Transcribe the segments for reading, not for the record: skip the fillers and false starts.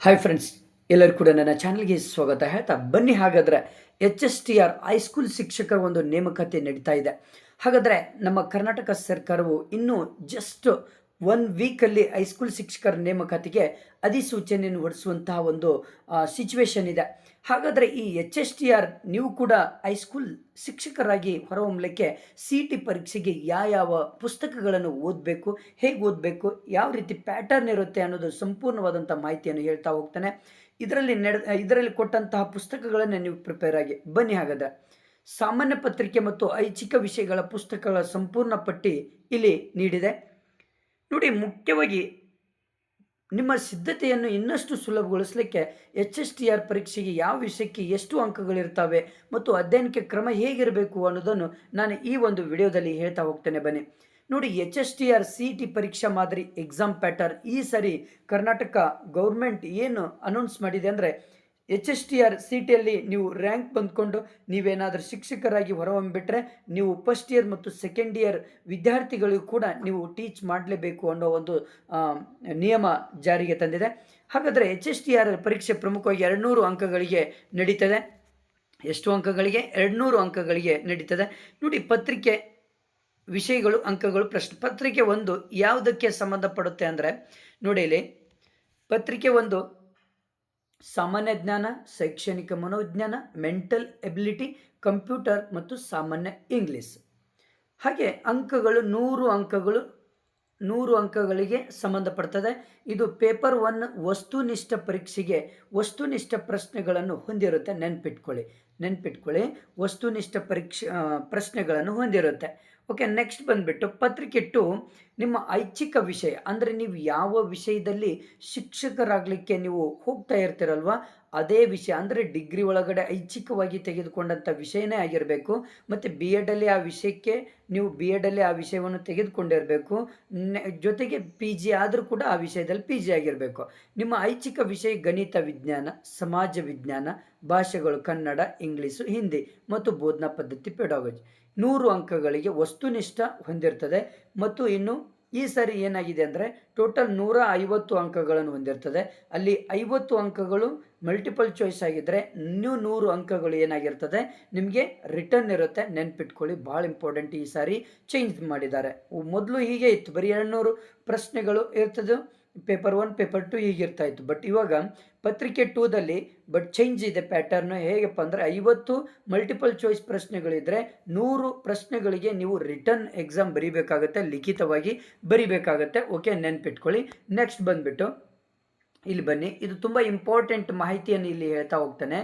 Hi friends, ಎಲ್ಲರೂ ಕೂಡ ನನ್ನ ಚಾನಲ್ಗೆ ಸ್ವಾಗತ ಹೇಳ್ತಾ ಬನ್ನಿ. ಹಾಗಾದರೆ HSTR ಹೈಸ್ಕೂಲ್ ಶಿಕ್ಷಕರ ಒಂದು ನೇಮಕಾತಿ ನಡೀತಾ ಇದೆ. ಹಾಗಾದರೆ ನಮ್ಮ ಕರ್ನಾಟಕ ಸರ್ಕಾರವು ಇನ್ನೂ ಜಸ್ಟ್ 1 ವೀಕಲ್ಲಿ ಹೈಸ್ಕೂಲ್ ಶಿಕ್ಷಕರ ನೇಮಕಾತಿಗೆ ಅಧಿಸೂಚನೆಯನ್ನು ಹೊರಡಿಸುವಂತಹ ಒಂದು ಸಿಚುವೇಶನ್ ಇದೆ. ಹಾಗಾದರೆ ಈ HSTR ನೀವು ಕೂಡ ಹೈಸ್ಕೂಲ್ ಶಿಕ್ಷಕರಾಗಿ ಹೊರಹೊಮ್ಮಲಿಕ್ಕೆ CT ಪರೀಕ್ಷೆಗೆ ಯಾವ ಪುಸ್ತಕಗಳನ್ನು ಓದಬೇಕು, ಹೇಗೆ ಓದಬೇಕು, ಯಾವ ರೀತಿ ಪ್ಯಾಟರ್ನ್ ಇರುತ್ತೆ ಅನ್ನೋದು ಸಂಪೂರ್ಣವಾದಂಥ ಮಾಹಿತಿಯನ್ನು ಹೇಳ್ತಾ ಹೋಗ್ತಾನೆ. ಇದರಲ್ಲಿ ಕೊಟ್ಟಂತಹ ಪುಸ್ತಕಗಳನ್ನು ನೀವು ಪ್ರಿಪೇರ್ ಆಗಿ ಬನ್ನಿ. ಹಾಗಾದರೆ ಸಾಮಾನ್ಯ ಪತ್ರಿಕೆ ಮತ್ತು ಐಚ್ಛಿಕ ವಿಷಯಗಳ ಪುಸ್ತಕಗಳ ಸಂಪೂರ್ಣ ಪಟ್ಟಿ ಇಲ್ಲಿ ನೀಡಿದೆ ನೋಡಿ. ಮುಖ್ಯವಾಗಿ ನಿಮ್ಮ ಸಿದ್ಧತೆಯನ್ನು ಇನ್ನಷ್ಟು ಸುಲಭಗೊಳಿಸಲಿಕ್ಕೆ HSTR ಪರೀಕ್ಷೆಗೆ ಯಾವ ವಿಷಯಕ್ಕೆ ಎಷ್ಟು ಅಂಕಗಳಿರ್ತವೆ ಮತ್ತು ಅಧ್ಯಯನಕ್ಕೆ ಕ್ರಮ ಹೇಗಿರಬೇಕು ಅನ್ನೋದನ್ನು ನಾನು ಈ ಒಂದು ವಿಡಿಯೋದಲ್ಲಿ ಹೇಳ್ತಾ ಹೋಗ್ತೇನೆ. ಬನ್ನಿ ನೋಡಿ, HSTR CT ಪರೀಕ್ಷಾ ಮಾದರಿ ಎಕ್ಸಾಮ್ ಪ್ಯಾಟರ್ನ್ ಈ ಸರಿ ಕರ್ನಾಟಕ ಗೌರ್ಮೆಂಟ್ ಏನು ಅನೌನ್ಸ್ ಮಾಡಿದೆ ಅಂದರೆ, HSTR CTಯಲ್ಲಿ ನೀವು ರ್ಯಾಂಕ್ ಬಂದ್ಕೊಂಡು ನೀವೇನಾದರೂ ಶಿಕ್ಷಕರಾಗಿ ಹೊರಹೊಮ್ಮಿಬಿಟ್ರೆ ನೀವು ಫಸ್ಟ್ ಇಯರ್ ಮತ್ತು ಸೆಕೆಂಡ್ ಇಯರ್ ವಿದ್ಯಾರ್ಥಿಗಳಿಗೂ ಕೂಡ ನೀವು ಟೀಚ್ ಮಾಡಲೇಬೇಕು ಅನ್ನೋ ಒಂದು ನಿಯಮ ಜಾರಿಗೆ ತಂದಿದೆ. ಹಾಗಾದರೆ HSTR ಪರೀಕ್ಷೆ ಪ್ರಮುಖವಾಗಿ 200 ಅಂಕಗಳಿಗೆ ನಡೀತದೆ. ಎಷ್ಟು ಅಂಕಗಳಿಗೆ? 200 ಅಂಕಗಳಿಗೆ ನಡೀತದೆ ನೋಡಿ. ಪತ್ರಿಕೆ ವಿಷಯಗಳು, ಅಂಕಗಳು, ಪತ್ರಿಕೆ 1 ಯಾವುದಕ್ಕೆ ಸಂಬಂಧಪಡುತ್ತೆ ಅಂದರೆ ನೋಡಿ, ಇಲ್ಲಿ ಪತ್ರಿಕೆ 1 ಸಾಮಾನ್ಯ ಜ್ಞಾನ, ಶೈಕ್ಷಣಿಕ ಮನೋವಿಜ್ಞಾನ, ಮೆಂಟಲ್ ಎಬಿಲಿಟಿ, ಕಂಪ್ಯೂಟರ್ ಮತ್ತು ಸಾಮಾನ್ಯ ಇಂಗ್ಲೀಷ್. ಹಾಗೆ ಅಂಕಗಳು 100 ಅಂಕಗಳಿಗೆ ಸಂಬಂಧಪಡ್ತದೆ. ಇದು ಪೇಪರ್ 1 ವಸ್ತುನಿಷ್ಠ ಪರೀಕ್ಷೆಗೆ ವಸ್ತುನಿಷ್ಠ ಪ್ರಶ್ನೆಗಳನ್ನು ಹೊಂದಿರುತ್ತೆ. ನೆನ್ಪಿಟ್ಕೊಳ್ಳಿ, ವಸ್ತುನಿಷ್ಠ ಪ್ರಶ್ನೆಗಳನ್ನು ಹೊಂದಿರುತ್ತೆ. ಓಕೆ, ನೆಕ್ಸ್ಟ್ ಬಂದುಬಿಟ್ಟು ಪತ್ರಿಕೆ 2 ನಿಮ್ಮ ಐಚ್ಛಿಕ ವಿಷಯ, ಅಂದರೆ ನೀವು ಯಾವ ವಿಷಯದಲ್ಲಿ ಶಿಕ್ಷಕರಾಗಲಿಕ್ಕೆ ನೀವು ಹೋಗ್ತಾ ಇರ್ತೀರಲ್ವ ಅದೇ ವಿಷಯ, ಅಂದರೆ ಡಿಗ್ರಿ ಒಳಗಡೆ ಐಚ್ಛಿಕವಾಗಿ ತೆಗೆದುಕೊಂಡಂಥ ವಿಷಯನೇ ಆಗಿರಬೇಕು. ಮತ್ತು BEdಲ್ಲಿ ಆ ವಿಷಯಕ್ಕೆ ನೀವು BEdಲ್ಲಿ ಆ ವಿಷಯವನ್ನು ತೆಗೆದುಕೊಂಡಿರಬೇಕು. ಜೊತೆಗೆ PG ಆದರೂ ಕೂಡ ಆ ವಿಷಯದಲ್ಲಿ PG ಆಗಿರಬೇಕು. ನಿಮ್ಮ ಐಚ್ಛಿಕ ವಿಷಯ ಗಣಿತ, ವಿಜ್ಞಾನ, ಸಮಾಜ ವಿಜ್ಞಾನ, ಭಾಷೆಗಳು ಕನ್ನಡ, ಇಂಗ್ಲೀಷು, ಹಿಂದಿ ಮತ್ತು ಬೋಧನಾ ಪದ್ಧತಿ, ಪೆಡಾಗಜಿ. 100 ಅಂಕಗಳಿಗೆ ವಸ್ತುನಿಷ್ಠ ಹೊಂದಿರ್ತದೆ. ಮತ್ತು ಇನ್ನು ಈ ಸರಿ ಏನಾಗಿದೆ ಅಂದರೆ ಟೋಟಲ್ 150 ಅಂಕಗಳನ್ನು ಹೊಂದಿರ್ತದೆ. ಅಲ್ಲಿ 50 ಅಂಕಗಳು ಮಲ್ಟಿಪಲ್ ಚಾಯ್ಸ್ ಆಗಿದ್ದರೆ ಇನ್ನೂ 100 ಅಂಕಗಳು ಏನಾಗಿರ್ತದೆ ನಿಮಗೆ ರಿಟರ್ನ್ ಇರುತ್ತೆ. ನೆನ್ಪಿಟ್ಕೊಳ್ಳಿ, ಭಾಳ ಇಂಪಾರ್ಟೆಂಟ್. ಈ ಸಾರಿ ಚೇಂಜ್ ಮಾಡಿದ್ದಾರೆ. ಮೊದಲು ಹೀಗೆ ಇತ್ತು, ಬರೀ 200 ಪ್ರಶ್ನೆಗಳು ಇರ್ತದೆ. ಪೇಪರ್ 1 ಪೇಪರ್ 2 ಹೀಗಿರ್ತಾ ಇತ್ತು. ಬಟ್ ಇವಾಗ ಪತ್ರಿಕೆ 2ದಲ್ಲಿ ಚೇಂಜ್ ಇದೆ ಪ್ಯಾಟರ್ನು. ಹೇಗಪ್ಪ ಅಂದರೆ 50 ಮಲ್ಟಿಪಲ್ ಚಾಯ್ಸ್ ಪ್ರಶ್ನೆಗಳಿದ್ದರೆ 100 ಪ್ರಶ್ನೆಗಳಿಗೆ ನೀವು ರಿಟರ್ನ್ ಎಕ್ಸಾಮ್ ಬರೀಬೇಕಾಗತ್ತೆ, ಲಿಖಿತವಾಗಿ ಬರೀಬೇಕಾಗತ್ತೆ. ಓಕೆ, ನೆನ್ಪಿಟ್ಕೊಳ್ಳಿ. ನೆಕ್ಸ್ಟ್ ಬಂದುಬಿಟ್ಟು ಇಲ್ಲಿ ಬನ್ನಿ, ಇದು ತುಂಬ ಇಂಪಾರ್ಟೆಂಟ್ ಮಾಹಿತಿಯನ್ನು ಇಲ್ಲಿ ಹೇಳ್ತಾ ಹೋಗ್ತಾನೆ.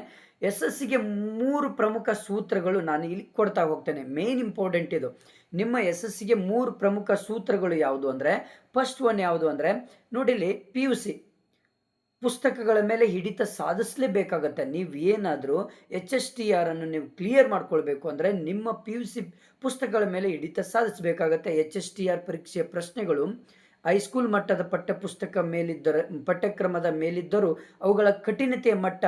SSCಗೆ 3 ಪ್ರಮುಖ ಸೂತ್ರಗಳು ನಾನು ಇಲ್ಲಿ ಕೊಡ್ತಾ ಹೋಗ್ತೇನೆ. ಮೇನ್ ಇಂಪಾರ್ಟೆಂಟ್ ಇದು. ನಿಮ್ಮ SSCಗೆ 3 ಪ್ರಮುಖ ಸೂತ್ರಗಳು ಯಾವುದು ಅಂದರೆ, ಫಸ್ಟ್ ಒನ್ ಯಾವುದು ಅಂದರೆ ನೋಡಿ, ಇಲ್ಲಿ PUC ಪುಸ್ತಕಗಳ ಮೇಲೆ ಹಿಡಿತ ಸಾಧಿಸಲೇಬೇಕಾಗತ್ತೆ. ನೀವು ಏನಾದರೂ HSTR ಅನ್ನು ನೀವು ಕ್ಲಿಯರ್ ಮಾಡ್ಕೊಳ್ಬೇಕು ಅಂದರೆ ನಿಮ್ಮ PUC ಪುಸ್ತಕಗಳ ಮೇಲೆ ಹಿಡಿತ ಸಾಧಿಸಬೇಕಾಗತ್ತೆ. HSTR ಪರೀಕ್ಷೆಯ ಪ್ರಶ್ನೆಗಳು ಹೈಸ್ಕೂಲ್ ಮಟ್ಟದ ಪಠ್ಯಕ್ರಮದ ಮೇಲಿದ್ದರೂ ಅವುಗಳ ಕಠಿಣತೆಯ ಮಟ್ಟ,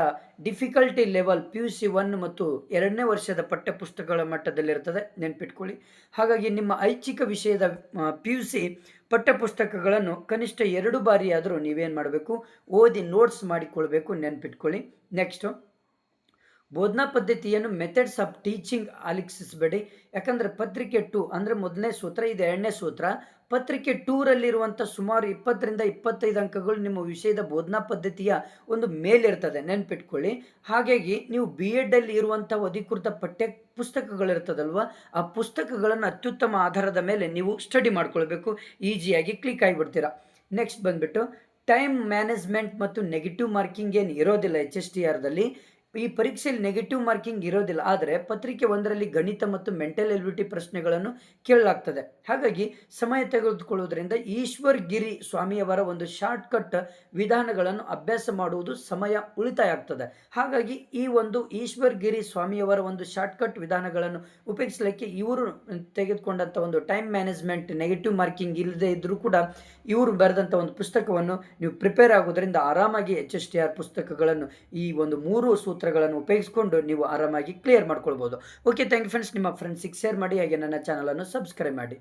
ಡಿಫಿಕಲ್ಟಿ ಲೆವೆಲ್ PUC 1 ಮತ್ತು 2ನೇ ವರ್ಷದ ಪಠ್ಯಪುಸ್ತಕಗಳ ಮಟ್ಟದಲ್ಲಿರ್ತದೆ. ನೆನ್ಪಿಟ್ಕೊಳ್ಳಿ. ಹಾಗಾಗಿ ನಿಮ್ಮ ಐಚ್ಛಿಕ ವಿಷಯದ PUC ಪಠ್ಯಪುಸ್ತಕಗಳನ್ನು ಕನಿಷ್ಠ 2 ಬಾರಿಯಾದರೂ ನೀವೇನು ಮಾಡಬೇಕು, ಓದಿ ನೋಟ್ಸ್ ಮಾಡಿಕೊಳ್ಬೇಕು. ನೆನ್ಪಿಟ್ಕೊಳ್ಳಿ. ನೆಕ್ಸ್ಟು ಬೋಧನಾ ಪದ್ಧತಿಯನ್ನು ಮೆಥಡ್ಸ್ ಆಫ್ ಟೀಚಿಂಗ್ ಆಲಿಕ್ಷಿಸಬೇಡಿ. ಯಾಕಂದರೆ ಪತ್ರಿಕೆ 2 ಅಂದರೆ ಮೊದಲನೇ ಸೂತ್ರ, ಇದು 2ನೇ ಸೂತ್ರ. ಪತ್ರಿಕೆ 2ರಲ್ಲಿರುವಂಥ ಸುಮಾರು 20ರಿಂದ 25 ಅಂಕಗಳು ನಿಮ್ಮ ವಿಷಯದ ಬೋಧನಾ ಪದ್ಧತಿಯ ಒಂದು ಮೇಲಿರ್ತದೆ. ನೆನ್ಪಿಟ್ಕೊಳ್ಳಿ. ಹಾಗಾಗಿ ನೀವು BEdಲ್ಲಿ ಇರುವಂಥ ಅಧಿಕೃತ ಪಠ್ಯ ಪುಸ್ತಕಗಳಿರ್ತದಲ್ವ, ಆ ಪುಸ್ತಕಗಳನ್ನು ಅತ್ಯುತ್ತಮ ಆಧಾರದ ಮೇಲೆ ನೀವು ಸ್ಟಡಿ ಮಾಡ್ಕೊಳ್ಬೇಕು. ಈಸಿಯಾಗಿ ಕ್ಲಿಕ್ ಆಗಿಬಿಡ್ತೀರಾ. ನೆಕ್ಸ್ಟ್ ಬಂದುಬಿಟ್ಟು ಟೈಮ್ ಮ್ಯಾನೇಜ್ಮೆಂಟ್ ಮತ್ತು ನೆಗೆಟಿವ್ ಮಾರ್ಕಿಂಗ್ ಏನು ಇರೋದಿಲ್ಲ HSTRದಲ್ಲಿ. ಈ ಪರೀಕ್ಷೆಯಲ್ಲಿ ನೆಗೆಟಿವ್ ಮಾರ್ಕಿಂಗ್ ಇರೋದಿಲ್ಲ. ಆದರೆ ಪತ್ರಿಕೆ 1ರಲ್ಲಿ ಗಣಿತ ಮತ್ತು ಮೆಂಟಲ್ ಎಬಿಲಿಟಿ ಪ್ರಶ್ನೆಗಳನ್ನು ಕೇಳಲಾಗ್ತದೆ. ಹಾಗಾಗಿ ಸಮಯ ತೆಗೆದುಕೊಳ್ಳುವುದರಿಂದ ಈಶ್ವರ್ ಗಿರಿ ಸ್ವಾಮಿಯವರ ಒಂದು ಶಾರ್ಟ್ಕಟ್ ವಿಧಾನಗಳನ್ನು ಅಭ್ಯಾಸ ಮಾಡುವುದು ಸಮಯ ಉಳಿತಾಯ ಆಗ್ತದೆ. ಹಾಗಾಗಿ ಈ ಒಂದು ಈಶ್ವರ್ ಗಿರಿ ಸ್ವಾಮಿಯವರ ಒಂದು ಶಾರ್ಟ್ಕಟ್ ವಿಧಾನಗಳನ್ನು ಉಪಯೋಗಿಸಲಿಕ್ಕೆ ಇವರು ತೆಗೆದುಕೊಂಡಂಥ ಒಂದು ಟೈಮ್ ಮ್ಯಾನೇಜ್ಮೆಂಟ್, ನೆಗೆಟಿವ್ ಮಾರ್ಕಿಂಗ್ ಇಲ್ಲದೆ ಇದ್ದರೂ ಕೂಡ ಇವರು ಬರೆದಂಥ ಒಂದು ಪುಸ್ತಕವನ್ನು ನೀವು ಪ್ರಿಪೇರ್ ಆಗೋದ್ರಿಂದ ಆರಾಮಾಗಿ HSTR ಪುಸ್ತಕಗಳನ್ನು ಈ ಒಂದು 3 ಸೂತ್ರಗಳನ್ನು ಉಪಯೋಗಿಸಿಕೊಂಡು ನೀವು ಆರಾಮಾಗಿ ಕ್ಲಿಯರ್ ಮಾಡ್ಕೊಳ್ಬೋದು. Okay, thank you friends. ನಿಮ್ಮ ಫ್ರೆಂಡ್ಸಿಗೆ ಶೇರ್ ಮಾಡಿ, ಹಾಗೆ ನನ್ನ ಚಾನಲನ್ನು ಸಬ್ಸ್ಕ್ರೈಬ್ ಮಾಡಿ.